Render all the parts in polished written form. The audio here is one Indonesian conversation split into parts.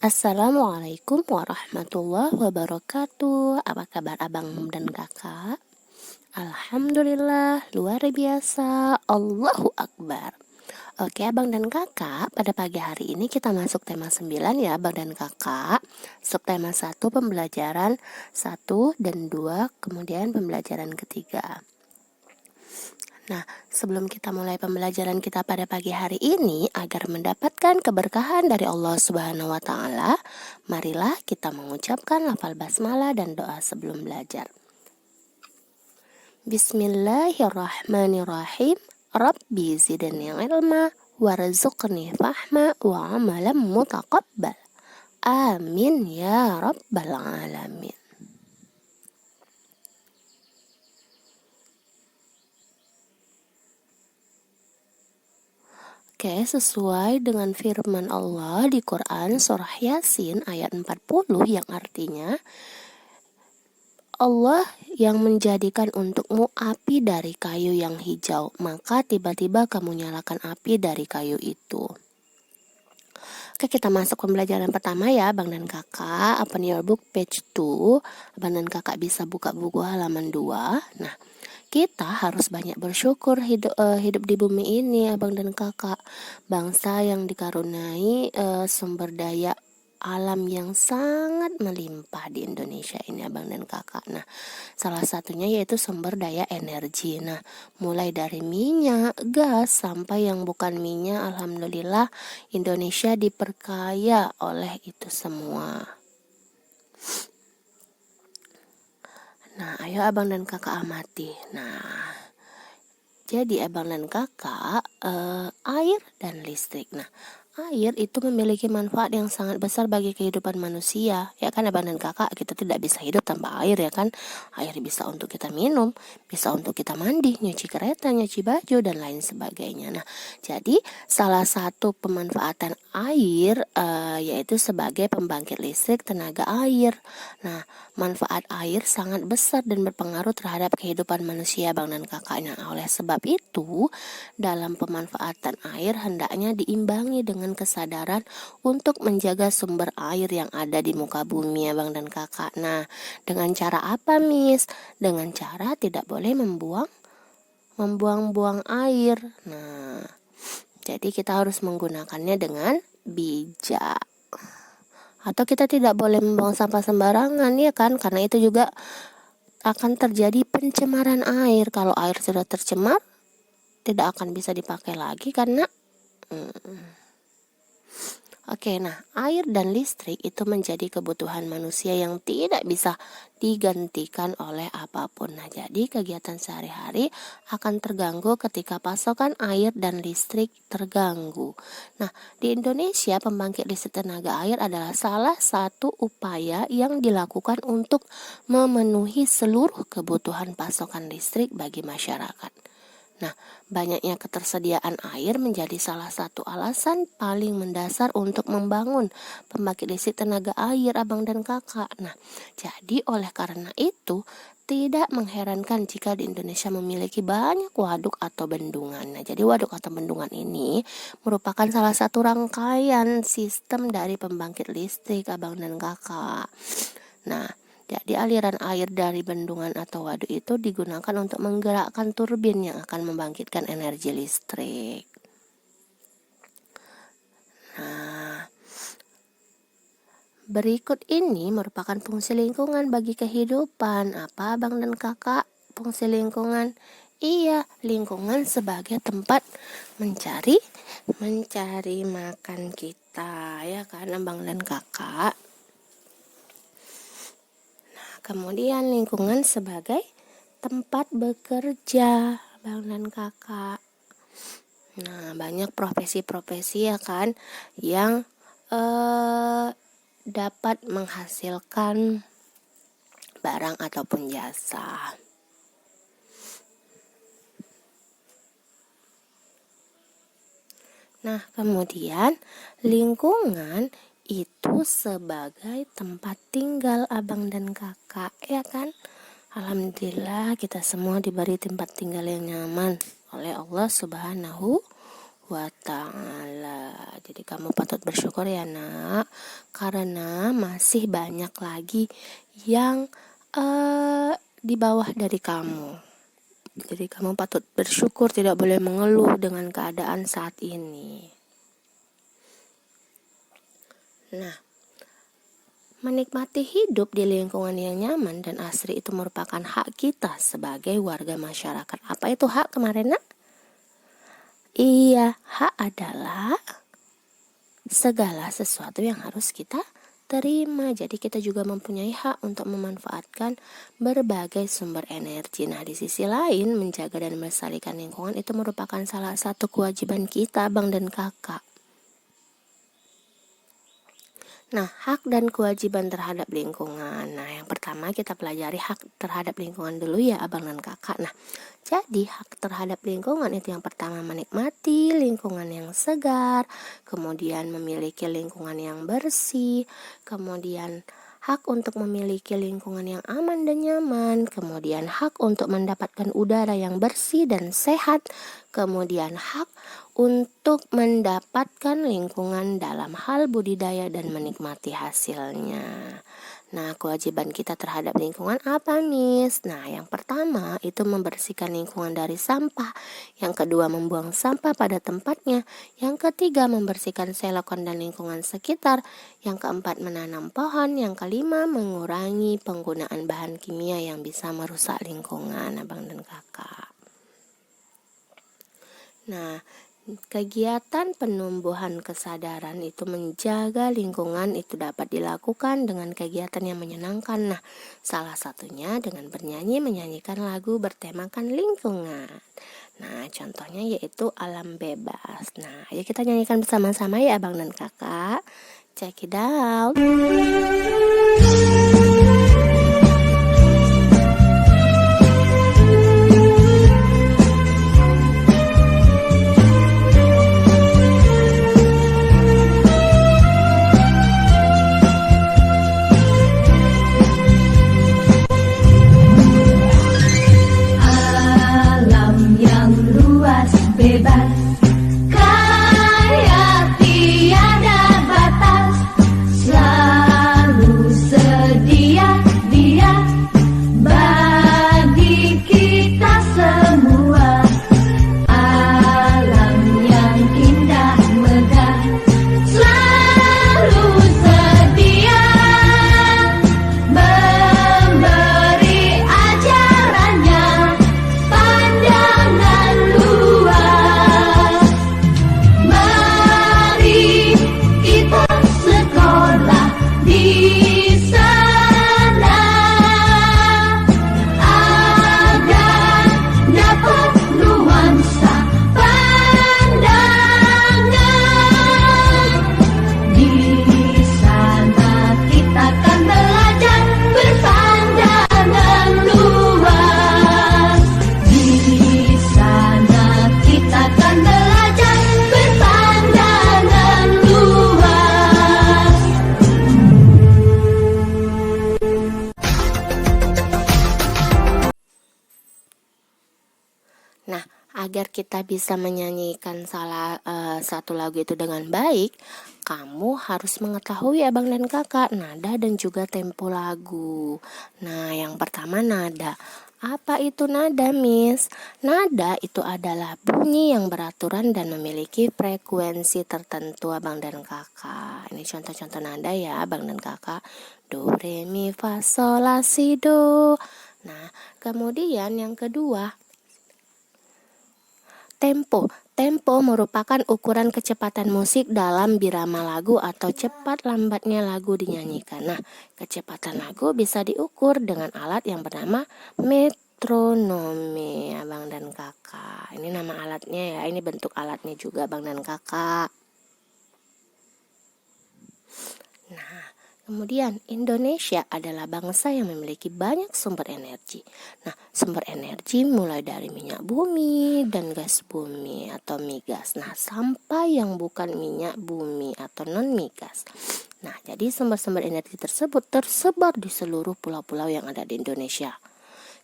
Assalamualaikum warahmatullahi wabarakatuh. Apa kabar abang dan kakak? Alhamdulillah, luar biasa. Allahu Akbar. Oke abang dan kakak, pada pagi hari ini kita masuk tema 9 ya abang dan kakak. Subtema 1 pembelajaran 1 dan 2, kemudian pembelajaran ketiga. Nah, sebelum kita mulai pembelajaran kita pada pagi hari ini, agar mendapatkan keberkahan dari Allah Subhanahu wa Ta'ala, marilah kita mengucapkan lafal basmalah dan doa sebelum belajar. Bismillahirrahmanirrahim. Rabbi zidni ilma warzuqni fahma wa amalan mutaqabbal. Amin ya rabbal alamin. Oke, sesuai dengan firman Allah di Quran surah Yasin ayat 40 yang artinya Allah yang menjadikan untukmu api dari kayu yang hijau, maka tiba-tiba kamu nyalakan api dari kayu itu. Oke, kita masuk pembelajaran pertama ya Abang dan Kakak. Open your book page 2. Abang dan Kakak bisa buka buku halaman 2. Nah, kita harus banyak bersyukur hidup di bumi ini abang dan kakak, bangsa yang dikaruniai sumber daya alam yang sangat melimpah di Indonesia ini abang dan kakak. Nah, salah satunya yaitu sumber daya energi. Nah, mulai dari minyak, gas sampai yang bukan minyak, alhamdulillah Indonesia diperkaya oleh itu semua. Nah, ayo abang dan kakak amati. Nah, jadi abang dan kakak, air dan listrik. Nah, air itu memiliki manfaat yang sangat besar bagi kehidupan manusia. Ya kan abang dan kakak, kita tidak bisa hidup tanpa air ya kan. Air bisa untuk kita minum, bisa untuk kita mandi, nyuci kereta, nyuci baju, dan lain sebagainya. Nah, jadi salah satu pemanfaatan air yaitu sebagai pembangkit listrik tenaga air. Nah, manfaat air sangat besar dan berpengaruh terhadap kehidupan manusia abang dan kakaknya. Oleh sebab itu, dalam pemanfaatan air hendaknya diimbangi dengan kesadaran untuk menjaga sumber air yang ada di muka bumi abang dan kakak. Nah, dengan cara apa Miss? Dengan cara tidak boleh membuang-buang air. Nah, jadi kita harus menggunakannya dengan bijak. Atau kita tidak boleh membuang sampah sembarangan ya kan, karena itu juga akan terjadi pencemaran air. Kalau air sudah tercemar, tidak akan bisa dipakai lagi karena Oke, nah air dan listrik itu menjadi kebutuhan manusia yang tidak bisa digantikan oleh apapun. Nah, jadi kegiatan sehari-hari akan terganggu ketika pasokan air dan listrik terganggu. Nah, di Indonesia pembangkit listrik tenaga air adalah salah satu upaya yang dilakukan untuk memenuhi seluruh kebutuhan pasokan listrik bagi masyarakat. Nah, banyaknya ketersediaan air menjadi salah satu alasan paling mendasar untuk membangun pembangkit listrik tenaga air abang dan kakak. Nah, jadi oleh karena itu tidak mengherankan jika di Indonesia memiliki banyak waduk atau bendungan. Nah, jadi waduk atau bendungan ini merupakan salah satu rangkaian sistem dari pembangkit listrik abang dan kakak. Nah, jadi aliran air dari bendungan atau waduk itu digunakan untuk menggerakkan turbin yang akan membangkitkan energi listrik. Nah, berikut ini merupakan fungsi lingkungan bagi kehidupan. Apa abang dan kakak fungsi lingkungan? Iya, lingkungan sebagai tempat mencari makan kita, ya kan abang dan kakak. Kemudian lingkungan sebagai tempat bekerja abang dan kakak. Nah, banyak profesi-profesi ya kan yang dapat menghasilkan barang ataupun jasa. Nah, kemudian lingkungan itu sebagai tempat tinggal abang dan kakak, ya kan? Alhamdulillah kita semua diberi tempat tinggal yang nyaman oleh Allah Subhanahu wa ta'ala. Jadi kamu patut bersyukur ya nak, karena masih banyak lagi yang di bawah dari kamu. Jadi kamu patut bersyukur, tidak boleh mengeluh dengan keadaan saat ini. Nah, menikmati hidup di lingkungan yang nyaman dan asri itu merupakan hak kita sebagai warga masyarakat. Apa itu hak kemarin nak? Iya, hak adalah segala sesuatu yang harus kita terima. Jadi kita juga mempunyai hak untuk memanfaatkan berbagai sumber energi. Nah, di sisi lain, menjaga dan melestarikan lingkungan itu merupakan salah satu kewajiban kita, abang dan kakak. Nah, hak dan kewajiban terhadap lingkungan. Nah, yang pertama kita pelajari hak terhadap lingkungan dulu ya, abang dan kakak. Nah, jadi hak terhadap lingkungan itu yang pertama menikmati lingkungan yang segar, kemudian memiliki lingkungan yang bersih, kemudian hak untuk memiliki lingkungan yang aman dan nyaman, kemudian hak untuk mendapatkan udara yang bersih dan sehat, kemudian hak untuk mendapatkan lingkungan dalam hal budidaya dan menikmati hasilnya. Nah, kewajiban kita terhadap lingkungan apa, Miss? Nah, yang pertama itu membersihkan lingkungan dari sampah. Yang kedua, membuang sampah pada tempatnya. Yang ketiga, membersihkan selokan dan lingkungan sekitar. Yang keempat, menanam pohon. Yang kelima, mengurangi penggunaan bahan kimia yang bisa merusak lingkungan, abang dan kakak. Nah, kegiatan penumbuhan kesadaran itu menjaga lingkungan itu dapat dilakukan dengan kegiatan yang menyenangkan. Nah, salah satunya dengan bernyanyi menyanyikan lagu bertemakan lingkungan. Nah, contohnya yaitu alam bebas. Nah, ayo kita nyanyikan bersama-sama ya abang dan kakak. Check it out. Nah, agar kita bisa menyanyikan satu lagu itu dengan baik, kamu harus mengetahui abang dan kakak nada dan juga tempo lagu. Nah, yang pertama nada. Apa itu nada, Miss? Nada itu adalah bunyi yang beraturan dan memiliki frekuensi tertentu, abang dan kakak. Ini contoh-contoh nada ya, abang dan kakak. Do, re, mi, fa, sol, la, si, do. Nah, kemudian yang kedua, tempo. Tempo merupakan ukuran kecepatan musik dalam birama lagu atau cepat lambatnya lagu dinyanyikan. Nah, kecepatan lagu bisa diukur dengan alat yang bernama metronome, abang dan kakak. Ini nama alatnya ya, ini bentuk alatnya juga, abang dan kakak. Nah, kemudian Indonesia adalah bangsa yang memiliki banyak sumber energi. Nah, sumber energi mulai dari minyak bumi dan gas bumi atau migas. Nah, sampai yang bukan minyak bumi atau non migas. Nah, jadi sumber-sumber energi tersebut tersebar di seluruh pulau-pulau yang ada di Indonesia.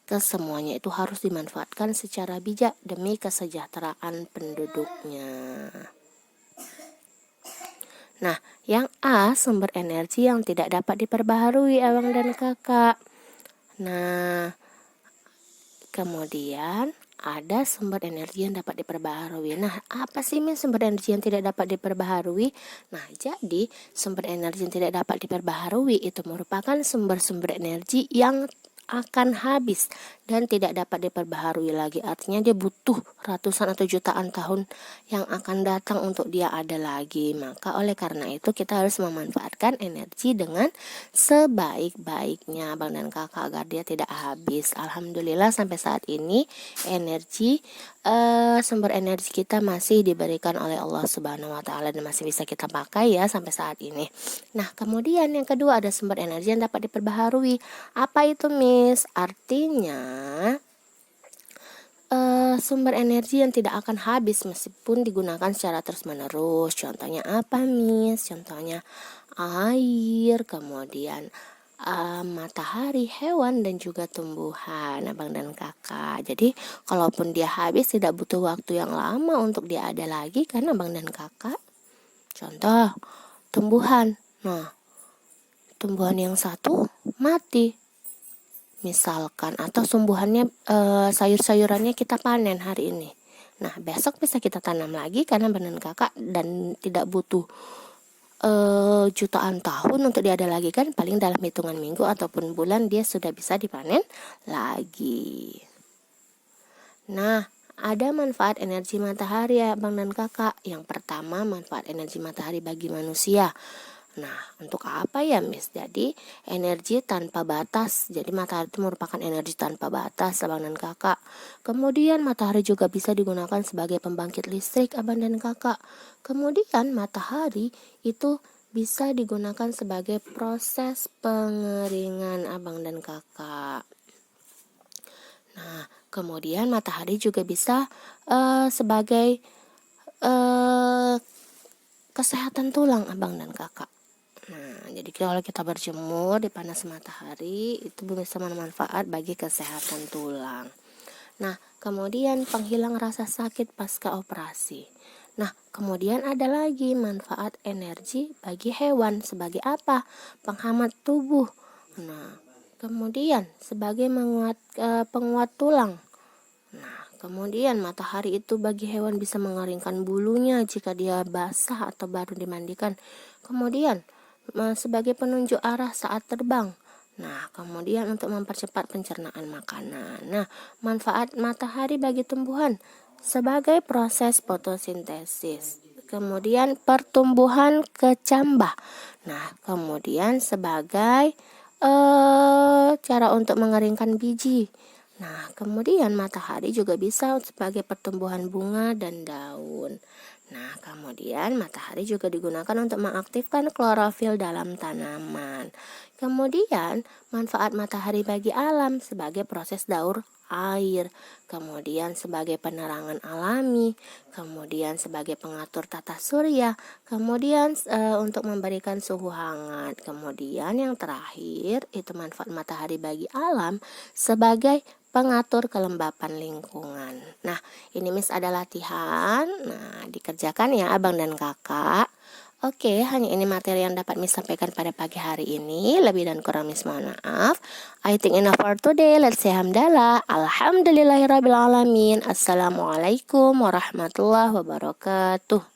Kesemuanya itu harus dimanfaatkan secara bijak demi kesejahteraan penduduknya. Nah, yang A, sumber energi yang tidak dapat diperbaharui abang dan kakak. Nah, kemudian ada sumber energi yang dapat diperbaharui. Nah, apa sih sumber energi yang tidak dapat diperbaharui? Nah, jadi sumber energi yang tidak dapat diperbaharui itu merupakan sumber-sumber energi yang akan habis dan tidak dapat diperbaharui lagi. Artinya dia butuh ratusan atau jutaan tahun yang akan datang untuk dia ada lagi. Maka oleh karena itu kita harus memanfaatkan energi dengan sebaik-baiknya abang dan kakak agar dia tidak habis. Alhamdulillah sampai saat ini sumber energi kita masih diberikan oleh Allah Subhanahu wa taala dan masih bisa kita pakai ya sampai saat ini. Nah, kemudian yang kedua ada sumber energi yang dapat diperbaharui. Apa itu, Miss? Artinya sumber energi yang tidak akan habis meskipun digunakan secara terus-menerus. Contohnya apa, Miss? Contohnya air, kemudian matahari, hewan, dan juga tumbuhan, abang dan kakak. Jadi kalaupun dia habis tidak butuh waktu yang lama untuk dia ada lagi karena abang dan kakak. Contoh tumbuhan. Nah, tumbuhan yang satu mati misalkan, atau tumbuhannya sayur-sayurannya kita panen hari ini. Nah, besok bisa kita tanam lagi karena abang dan kakak dan tidak butuh jutaan tahun untuk dia ada lagi kan, paling dalam hitungan minggu ataupun bulan dia sudah bisa dipanen lagi. Nah, ada manfaat energi matahari ya abang dan kakak. Yang pertama, manfaat energi matahari bagi manusia. Nah, untuk apa ya, Miss? Jadi energi tanpa batas. Jadi matahari itu merupakan energi tanpa batas abang dan kakak. Kemudian matahari juga bisa digunakan sebagai pembangkit listrik abang dan kakak. Kemudian matahari itu bisa digunakan sebagai proses pengeringan abang dan kakak. Nah, kemudian matahari juga bisa sebagai kesehatan tulang abang dan kakak. Nah, jadi kalau kita berjemur di panas matahari itu bisa bermanfaat bagi kesehatan tulang. Nah, kemudian penghilang rasa sakit pasca operasi. Nah, kemudian ada lagi manfaat energi bagi hewan sebagai apa? Penghangat tubuh. Nah, kemudian sebagai penguat tulang. Nah, kemudian matahari itu bagi hewan bisa mengeringkan bulunya jika dia basah atau baru dimandikan. Kemudian sebagai penunjuk arah saat terbang. Nah, kemudian untuk mempercepat pencernaan makanan. Nah, manfaat matahari bagi tumbuhan sebagai proses fotosintesis. Kemudian pertumbuhan kecambah. Nah, kemudian sebagai cara untuk mengeringkan biji. Nah, kemudian matahari juga bisa sebagai pertumbuhan bunga dan daun. Nah, kemudian matahari juga digunakan untuk mengaktifkan klorofil dalam tanaman. Kemudian, manfaat matahari bagi alam sebagai proses daur air, kemudian sebagai penerangan alami, kemudian sebagai pengatur tata surya, kemudian untuk memberikan suhu hangat. Kemudian yang terakhir, itu manfaat matahari bagi alam sebagai pengatur kelembapan lingkungan. Nah, ini Miss ada latihan. Nah, dikerjakan ya abang dan kakak. Oke, hanya ini materi yang dapat Miss sampaikan pada pagi hari ini. Lebih dan kurang Miss mohon maaf. I think enough for today. Let's say hamdalah. Alhamdulillahirrabbilalamin. Assalamualaikum warahmatullahi wabarakatuh.